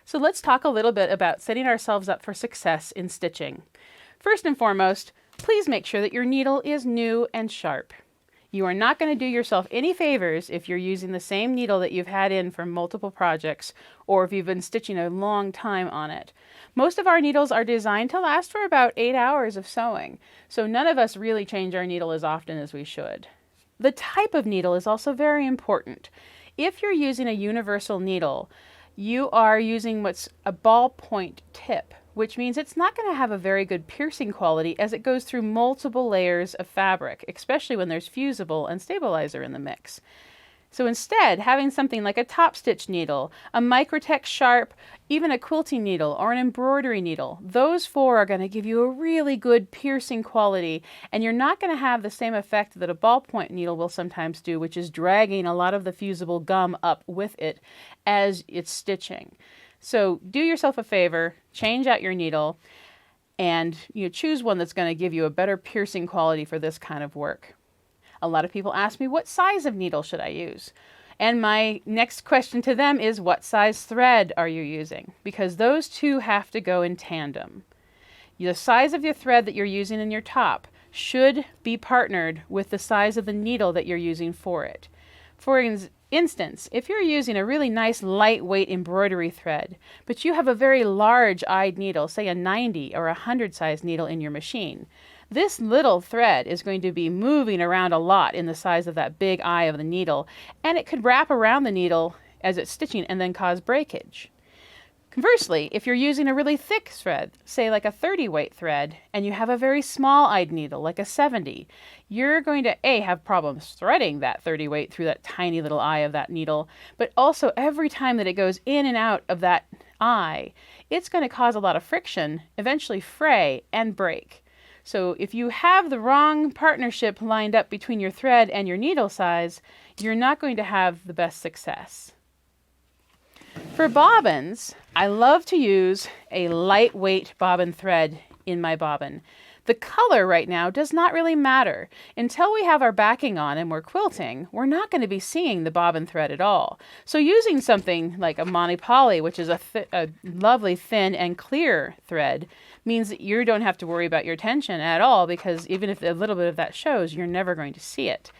So let's talk a little bit about setting ourselves up for success in stitching. First and foremost, please make sure that your needle is new and sharp. You are not going to do yourself any favors if you're using the same needle that you've had in for multiple projects, or if you've been stitching a long time on it. Most of our needles are designed to last for about 8 hours of sewing, so none of us really change our needle as often as we should. The type of needle is also very important. If you're using a universal needle, you are using what's a ballpoint tip, which means it's not going to have a very good piercing quality as it goes through multiple layers of fabric, especially when there's fusible and stabilizer in the mix. So instead, having something like a top stitch needle, a Microtech Sharp, even a quilting needle or an embroidery needle, those 4 are going to give you a really good piercing quality, and you're not going to have the same effect that a ballpoint needle will sometimes do, which is dragging a lot of the fusible gum up with it as it's stitching. So do yourself a favor, change out your needle, and choose one that's going to give you a better piercing quality for this kind of work. A lot of people ask me, what size of needle should I use? And my next question to them is, what size thread are you using? Because those two have to go in tandem. The size of your thread that you're using in your top should be partnered with the size of the needle that you're using for it. For instance, if you're using a really nice lightweight embroidery thread, but you have a very large-eyed needle, say a 90 or a 100 size needle in your machine, this little thread is going to be moving around a lot in the size of that big eye of the needle, and it could wrap around the needle as it's stitching and then cause breakage. Conversely, if you're using a really thick thread, say like a 30 weight thread, and you have a very small-eyed needle, like a 70, you're going to have problems threading that 30 weight through that tiny little eye of that needle, but also every time that it goes in and out of that eye, it's going to cause a lot of friction, eventually fray and break. So if you have the wrong partnership lined up between your thread and your needle size, you're not going to have the best success. For bobbins, I love to use a lightweight bobbin thread in my bobbin. The color right now does not really matter. Until we have our backing on and we're quilting, we're not going to be seeing the bobbin thread at all. So using something like a Monty Poly, which is a lovely thin and clear thread, means that you don't have to worry about your tension at all, because even if a little bit of that shows, you're never going to see it.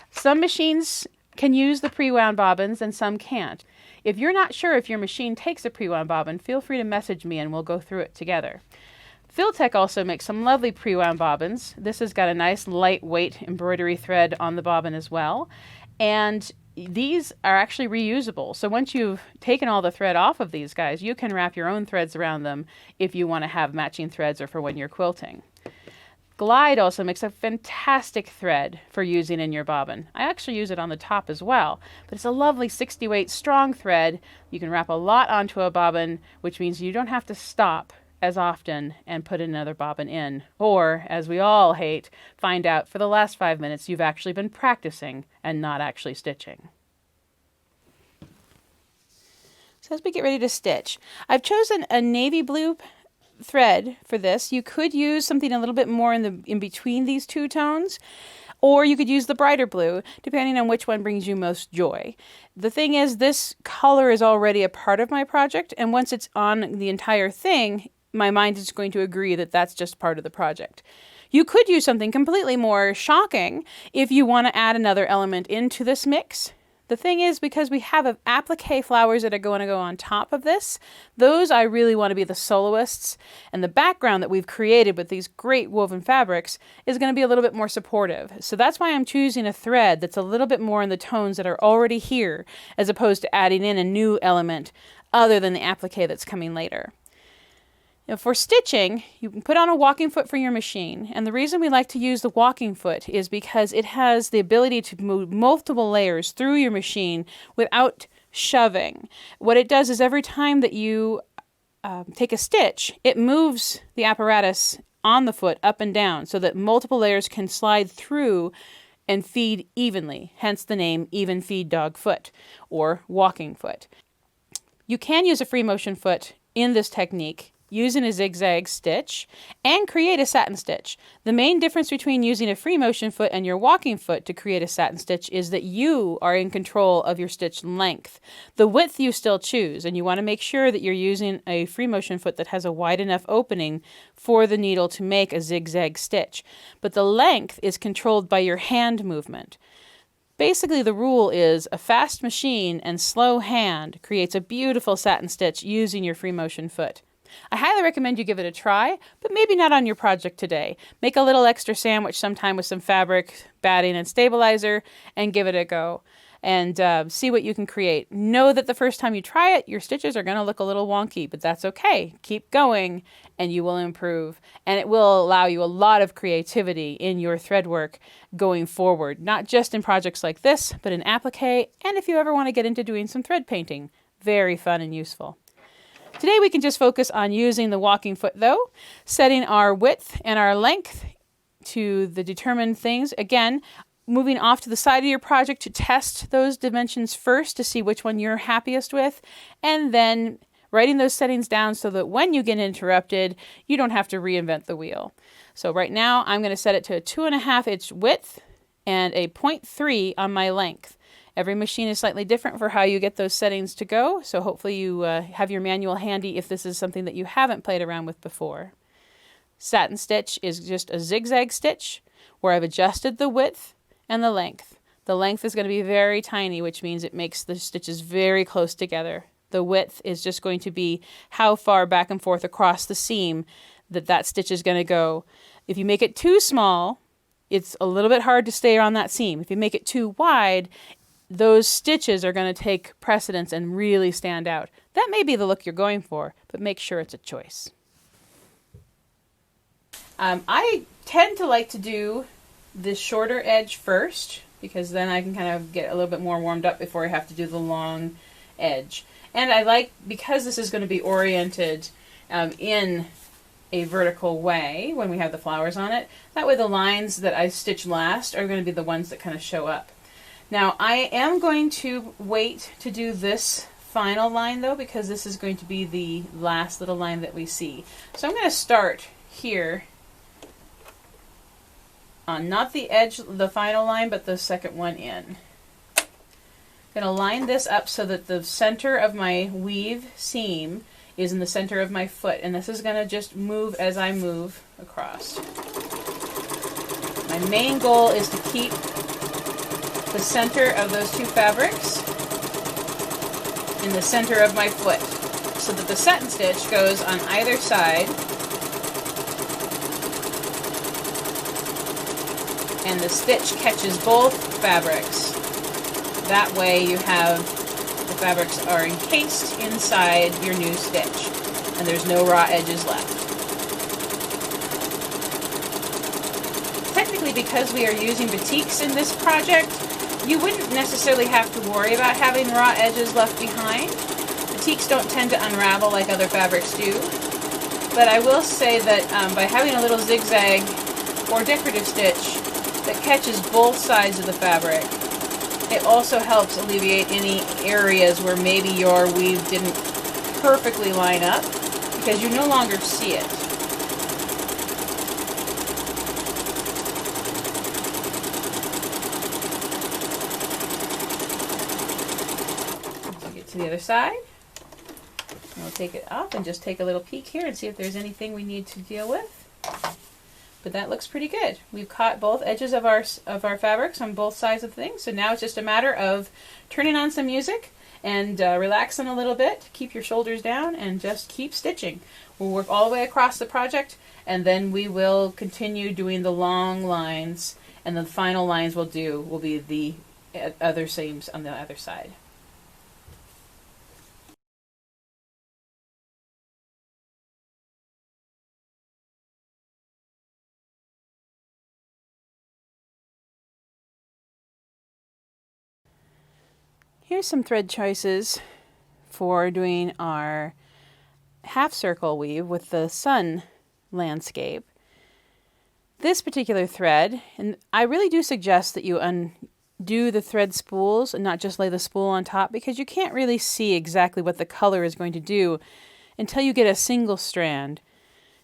Some machines can use the pre-wound bobbins and some can't. If you're not sure if your machine takes a pre-wound bobbin, feel free to message me and we'll go through it together. Quilted also makes some lovely pre-wound bobbins. This has got a nice lightweight embroidery thread on the bobbin as well. And these are actually reusable. So once you've taken all the thread off of these guys, you can wrap your own threads around them if you want to have matching threads or for when you're quilting. Glide also makes a fantastic thread for using in your bobbin. I actually use it on the top as well, but it's a lovely 60 weight strong thread. You can wrap a lot onto a bobbin, which means you don't have to stop as often and put another bobbin in, or, as we all hate, find out for the last 5 minutes you've actually been practicing and not actually stitching. So as we get ready to stitch, I've chosen a navy blue thread for this. You could use something a little bit more in between these two tones, or you could use the brighter blue, depending on which one brings you most joy. The thing is, this color is already a part of my project, and once it's on the entire thing, my mind is going to agree that that's just part of the project. You could use something completely more shocking if you want to add another element into this mix. The thing is, because we have applique flowers that are going to go on top of this, those I really want to be the soloists, and the background that we've created with these great woven fabrics is going to be a little bit more supportive. So that's why I'm choosing a thread that's a little bit more in the tones that are already here, as opposed to adding in a new element other than the applique that's coming later. Now for stitching, you can put on a walking foot for your machine, and the reason we like to use the walking foot is because it has the ability to move multiple layers through your machine without shoving. What it does is every time that you take a stitch, it moves the apparatus on the foot up and down so that multiple layers can slide through and feed evenly, hence the name even feed dog foot or walking foot. You can use a free motion foot in this technique using a zigzag stitch and create a satin stitch. The main difference between using a free motion foot and your walking foot to create a satin stitch is that you are in control of your stitch length. The width you still choose, and you want to make sure that you're using a free motion foot that has a wide enough opening for the needle to make a zigzag stitch. But the length is controlled by your hand movement. Basically, the rule is a fast machine and slow hand creates a beautiful satin stitch using your free motion foot. I highly recommend you give it a try, but maybe not on your project today. Make a little extra sandwich sometime with some fabric, batting, and stabilizer, and give it a go. And see what you can create. Know that the first time you try it, your stitches are going to look a little wonky, but that's okay. Keep going, and you will improve. And it will allow you a lot of creativity in your thread work going forward, not just in projects like this, but in applique, and if you ever want to get into doing some thread painting. Very fun and useful. Today we can just focus on using the walking foot though, setting our width and our length to the determined things. Again, moving off to the side of your project to test those dimensions first to see which one you're happiest with, and then writing those settings down so that when you get interrupted, you don't have to reinvent the wheel. So right now I'm going to set it to a 2.5 inch width and a 0.3 on my length. Every machine is slightly different for how you get those settings to go, so hopefully you have your manual handy if this is something that you haven't played around with before. Satin stitch is just a zigzag stitch where I've adjusted the width and the length. The length is going to be very tiny, which means it makes the stitches very close together. The width is just going to be how far back and forth across the seam that stitch is going to go. If you make it too small, it's a little bit hard to stay on that seam. If you make it too wide, those stitches are going to take precedence and really stand out. That may be the look you're going for, but make sure it's a choice. I tend to like to do the shorter edge first, because then I can kind of get a little bit more warmed up before I have to do the long edge. And I like, because this is going to be oriented in a vertical way when we have the flowers on it, that way the lines that I stitch last are going to be the ones that kind of show up. Now I am going to wait to do this final line though, because this is going to be the last little line that we see. So I'm going to start here on not the edge, the final line, but the second one in. I'm going to line this up so that the center of my weave seam is in the center of my foot, and this is going to just move as I move across. My main goal is to keep the center of those two fabrics in the center of my foot, so that the satin stitch goes on either side and the stitch catches both fabrics. That way you have the fabrics are encased inside your new stitch and there's no raw edges left. Technically, because we are using batiks in this project, you wouldn't necessarily have to worry about having raw edges left behind. Batiks don't tend to unravel like other fabrics do. But I will say that by having a little zigzag or decorative stitch that catches both sides of the fabric, it also helps alleviate any areas where maybe your weave didn't perfectly line up, because you no longer see it. To the other side. And we'll take it up and just take a little peek here and see if there's anything we need to deal with. But that looks pretty good. We've caught both edges of our fabrics on both sides of things, so now it's just a matter of turning on some music and relaxing a little bit. Keep your shoulders down and just keep stitching. We'll work all the way across the project, and then we will continue doing the long lines, and the final lines we'll do will be the other seams on the other side. Here's some thread choices for doing our half circle weave with the sun landscape. This particular thread, and I really do suggest that you undo the thread spools and not just lay the spool on top, because you can't really see exactly what the color is going to do until you get a single strand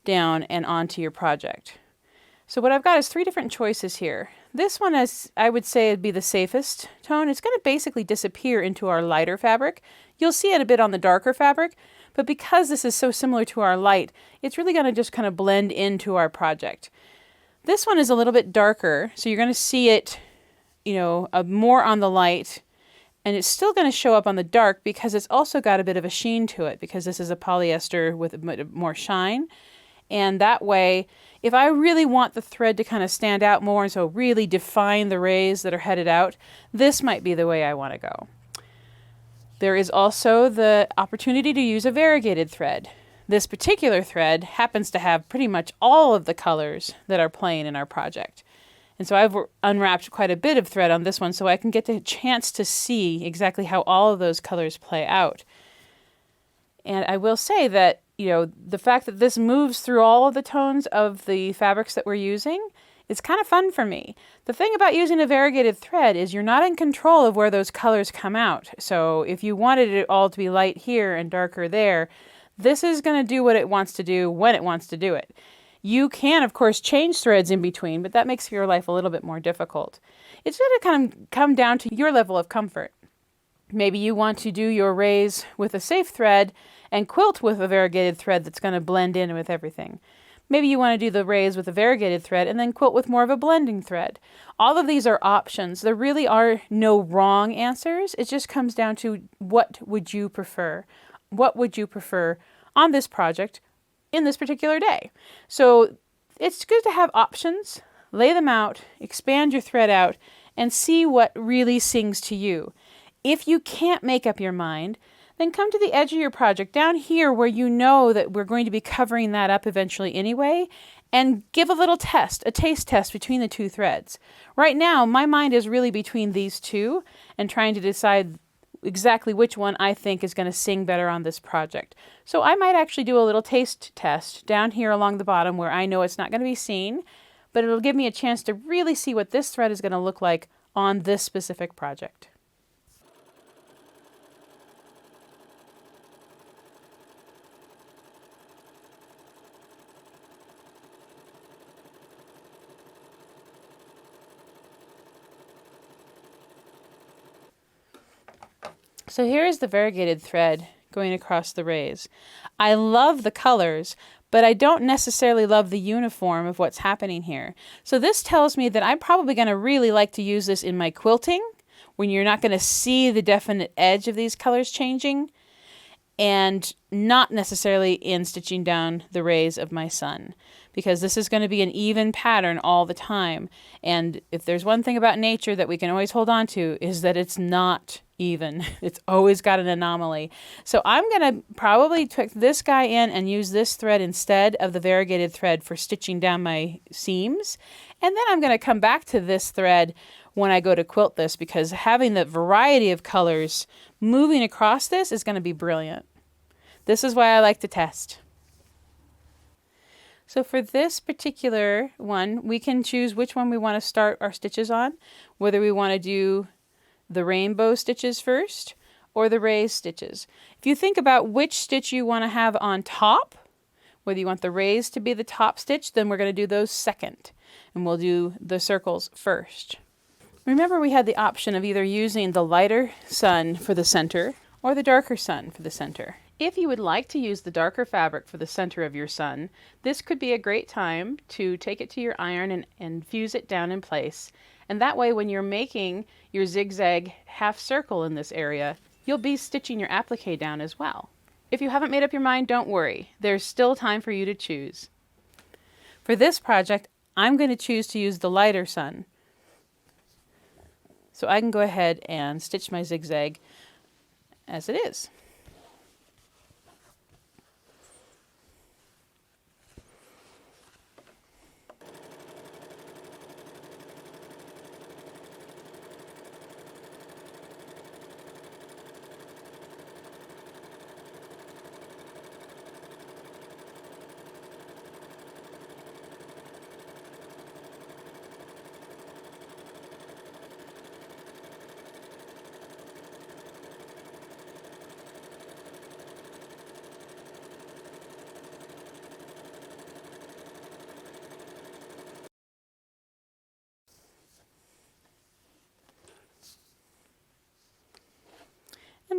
down and onto your project. So what I've got is 3 different choices here. This one is, I would say, would be the safest tone. It's going to basically disappear into our lighter fabric. You'll see it a bit on the darker fabric, but because this is so similar to our light, it's really going to just kind of blend into our project. This one is a little bit darker, so you're going to see it, more on the light, and it's still going to show up on the dark because it's also got a bit of a sheen to it because this is a polyester with a bit more shine. And that way, if I really want the thread to kind of stand out more and so really define the rays that are headed out, this might be the way I want to go. There is also the opportunity to use a variegated thread. This particular thread happens to have pretty much all of the colors that are playing in our project. And so I've unwrapped quite a bit of thread on this one so I can get the chance to see exactly how all of those colors play out. And I will say that the fact that this moves through all of the tones of the fabrics that we're using is kind of fun for me. The thing about using a variegated thread is you're not in control of where those colors come out. So if you wanted it all to be light here and darker there, this is going to do what it wants to do when it wants to do it. You can, of course, change threads in between, but that makes your life a little bit more difficult. It's going to kind of come down to your level of comfort. Maybe you want to do your rays with a safe thread and quilt with a variegated thread that's going to blend in with everything. Maybe you want to do the rays with a variegated thread and then quilt with more of a blending thread. All of these are options. There really are no wrong answers. It just comes down to what would you prefer? What would you prefer on this project in this particular day? So it's good to have options, lay them out, expand your thread out, and see what really sings to you. If you can't make up your mind, then come to the edge of your project down here where you know that we're going to be covering that up eventually anyway, and give a little test, a taste test between the 2 threads. Right now, my mind is really between these 2 and trying to decide exactly which one I think is going to sing better on this project. So I might actually do a little taste test down here along the bottom where I know it's not going to be seen, but it'll give me a chance to really see what this thread is going to look like on this specific project. So here is the variegated thread going across the rays. I love the colors, but I don't necessarily love the uniform of what's happening here. So this tells me that I'm probably going to really like to use this in my quilting, when you're not going to see the definite edge of these colors changing, and not necessarily in stitching down the rays of my sun, because this is going to be an even pattern all the time. And if there's one thing about nature that we can always hold on to, is that it's not even. It's always got an anomaly. So I'm going to probably tuck this guy in and use this thread instead of the variegated thread for stitching down my seams. And then I'm going to come back to this thread when I go to quilt this, because having the variety of colors moving across this is going to be brilliant. This is why I like to test. So for this particular one, we can choose which one we want to start our stitches on, whether we want to do the rainbow stitches first or the raised stitches. If you think about which stitch you want to have on top, whether you want the raised to be the top stitch, then we're going to do those second, and we'll do the circles first. Remember, we had the option of either using the lighter sun for the center or the darker sun for the center. If you would like to use the darker fabric for the center of your sun, this could be a great time to take it to your iron and fuse it down in place. And that way, when you're making your zigzag half circle in this area, you'll be stitching your applique down as well. If you haven't made up your mind, don't worry. There's still time for you to choose. For this project, I'm going to choose to use the lighter sun. So I can go ahead and stitch my zigzag as it is.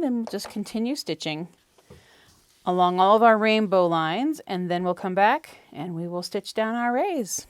then we'll just continue stitching along all of our rainbow lines, and then we'll come back and we will stitch down our rays.